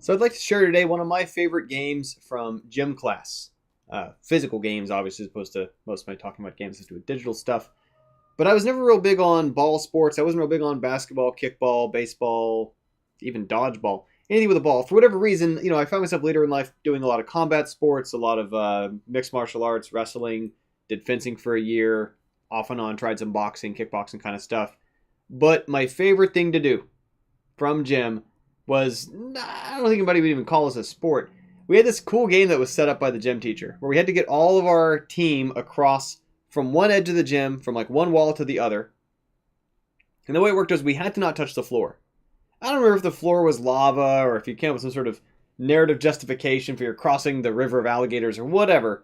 So I'd like to share today one of my favorite games from gym class. Physical games, obviously, as opposed to most of my talking about games that do with digital stuff. But I was never real big on ball sports. I wasn't real big on basketball, kickball, baseball, even dodgeball. Anything with a ball. For whatever reason, I found myself later in life doing a lot of combat sports, a lot of mixed martial arts, wrestling, did fencing for a year, off and on, tried some boxing, kickboxing kind of stuff. But my favorite thing to do from gym was, I don't think anybody would even call this a sport. We had this cool game that was set up by the gym teacher where we had to get all of our team across from one edge of the gym, from like one wall to the other. And the way it worked was we had to not touch the floor. I don't remember if the floor was lava or if you came up with some sort of narrative justification for your crossing the river of alligators or whatever.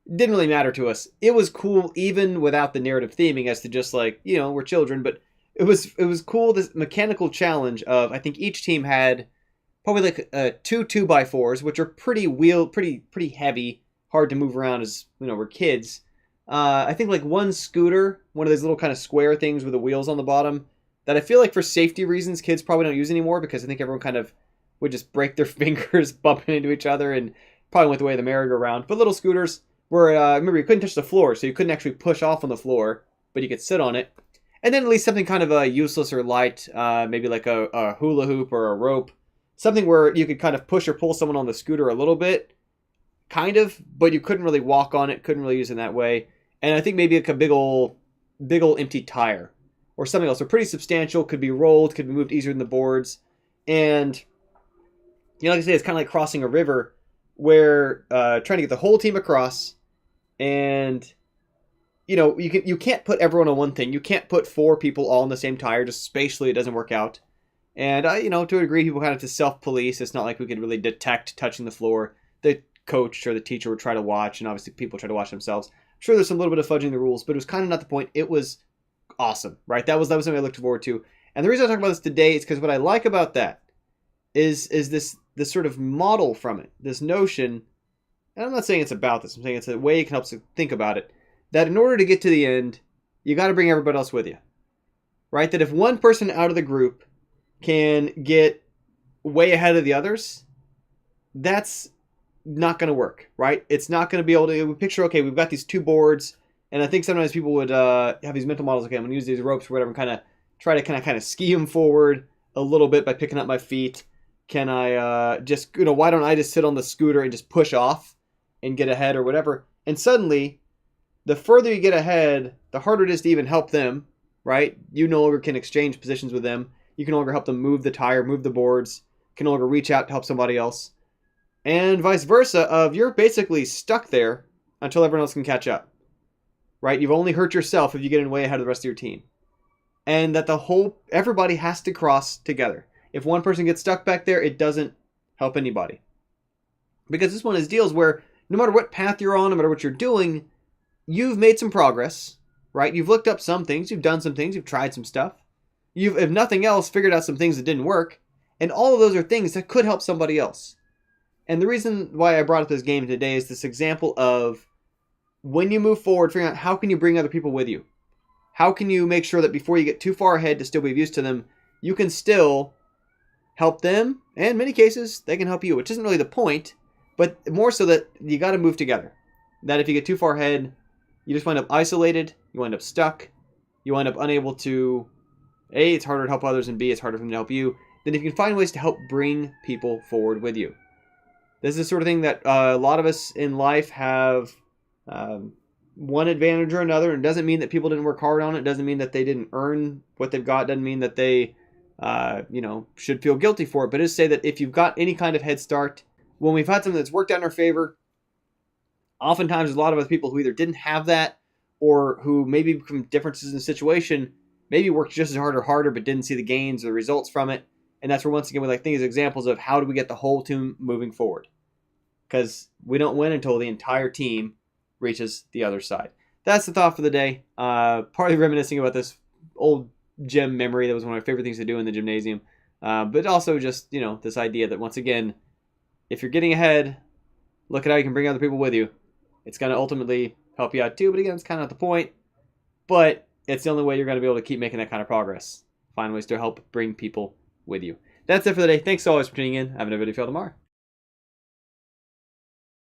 It didn't really matter to us. It was cool even without the narrative theming as to just like, we're children, but it was cool, this mechanical challenge of, I think each team had probably like two 2x4s, which are pretty heavy, hard to move around as we're kids. I think like one scooter, one of those little kind of square things with the wheels on the bottom, that I feel like for safety reasons kids probably don't use anymore because I think everyone kind of would just break their fingers bumping into each other and probably went the way of the merry-go-round. But little scooters where remember you couldn't touch the floor, so you couldn't actually push off on the floor, but you could sit on it. And then at least something kind of useless or light, maybe like a hula hoop or a rope. Something where you could kind of push or pull someone on the scooter a little bit, kind of, but you couldn't really walk on it, couldn't really use it in that way. And I think maybe like a big old empty tire or something else. So pretty substantial, could be rolled, could be moved easier than the boards. And, like I say, it's kind of like crossing a river where trying to get the whole team across and you can't put everyone on one thing. You can't put four people all on the same tire. Just spatially, it doesn't work out. And to a degree, people kind of have to self-police. It's not like we could really detect touching the floor. The coach or the teacher would try to watch, and obviously people try to watch themselves. I'm sure there's some little bit of fudging the rules, but it was kind of not the point. It was awesome, right? That was something I looked forward to. And the reason I talk about this today is because what I like about that is this sort of model from it, this notion. And I'm not saying it's about this. I'm saying it's a way it can help us think about it. That in order to get to the end, you got to bring everybody else with you, right? That if one person out of the group can get way ahead of the others, that's not going to work, right? It's not going to be able to picture, okay, we've got these two boards, and I think sometimes people would have these mental models, okay, I'm going to use these ropes or whatever, and kind of try to kind of ski them forward a little bit by picking up my feet. Can I just, why don't I just sit on the scooter and just push off and get ahead or whatever? And suddenly, the further you get ahead, the harder it is to even help them, right? You no longer can exchange positions with them. You can no longer help them move the tire, move the boards. You can no longer reach out to help somebody else. And vice versa, you're basically stuck there until everyone else can catch up, right? You've only hurt yourself if you get in way ahead of the rest of your team. And that everybody has to cross together. If one person gets stuck back there, it doesn't help anybody. Because this one is deals where no matter what path you're on, no matter what you're doing, you've made some progress, right? You've looked up some things, you've done some things, you've tried some stuff. You've, if nothing else, figured out some things that didn't work. And all of those are things that could help somebody else. And the reason why I brought up this game today is this example of when you move forward, figuring out how can you bring other people with you? How can you make sure that before you get too far ahead to still be of use to them, you can still help them, and in many cases, they can help you, which isn't really the point, but more so that you got to move together. That if you get too far ahead, you just wind up isolated, you wind up stuck, you wind up unable to, A, it's harder to help others, and B, it's harder for them to help you. Then if you can find ways to help bring people forward with you. This is the sort of thing that a lot of us in life have one advantage or another, and it doesn't mean that people didn't work hard on it, it doesn't mean that they didn't earn what they've got, it doesn't mean that they should feel guilty for it, but it is say that if you've got any kind of head start, when we've had something that's worked out in our favor, oftentimes there's a lot of other people who either didn't have that or who maybe from differences in the situation maybe worked just as hard or harder but didn't see the gains or the results from it. And that's where once again we like think as examples of how do we get the whole team moving forward. Because we don't win until the entire team reaches the other side. That's the thought for the day. Partly reminiscing about this old gym memory that was one of my favorite things to do in the gymnasium. But also just, this idea that once again, if you're getting ahead, look at how you can bring other people with you. It's going to ultimately help you out too, but again, it's kind of not the point. But it's the only way you're going to be able to keep making that kind of progress. Find ways to help bring people with you. That's it for the day. Thanks always for tuning in. Have a good video tomorrow.